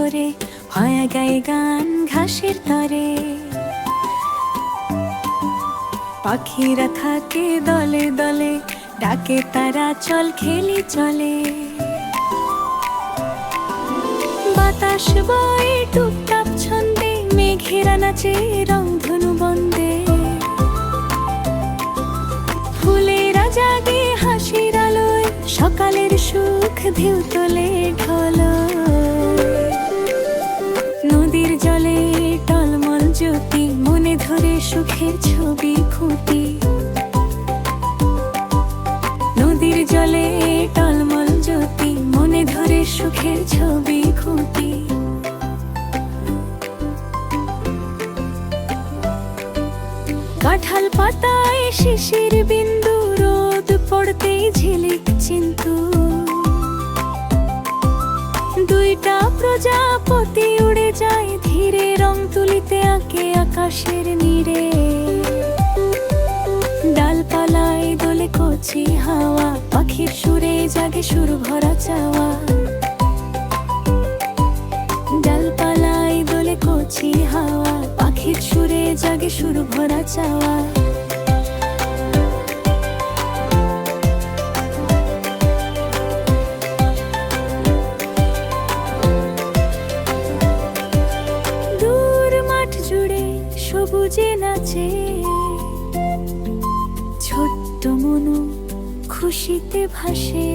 ভরে হয়ে গায়ে গান ঘাসের তরে। পাখিরা থাকে দলে দলে, ডাকে তারা চল খেলি চলে। বাতাস বয়ে টুপটাপ ছন্দে, মেঘেরা নাচে রংধনু বন্দে। ফুলেরা জাগে হাসির আলোয়, সকালের সুখ ঢেউ তোলে ঢলয়। নদীর জলে টলমল জ্যোতি, মনে ধরে সুখের ছবি খুঁটি। নদীর জলে টলমল জ্যোতি, মনে ধরে সুখের ছবি খুঁটি। কাঁঠাল পাতায় শিশির বিন্দু, রোদ পড়তেই ঝিলিক চিন্তু। দুইটা প্রজাপতি উড়ে যায় ধীরে, রং তুলিতে আঁকে আকাশের নীড়ে। ডালপালায় দোলে কচি হাওয়া, পাখির সুরে জাগে সুর ভরা চাওয়া। ডালপালায় দোলে কচি হাওয়া, পাখির সুরে জাগে সুর ভরা চাওয়া। দূর মাঠ জুড়ে সবুজে নাচে, ছোট্ট মনু খুশিতে ভাসে।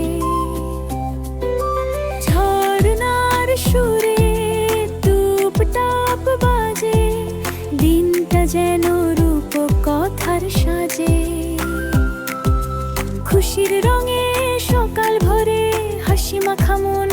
ঝর্ণার সুরে টুপটাপ বাজে, দিনটা যেন রূপ কথার সাজে। খুশির রঙে সকাল ভরে, হাসি মাখা মন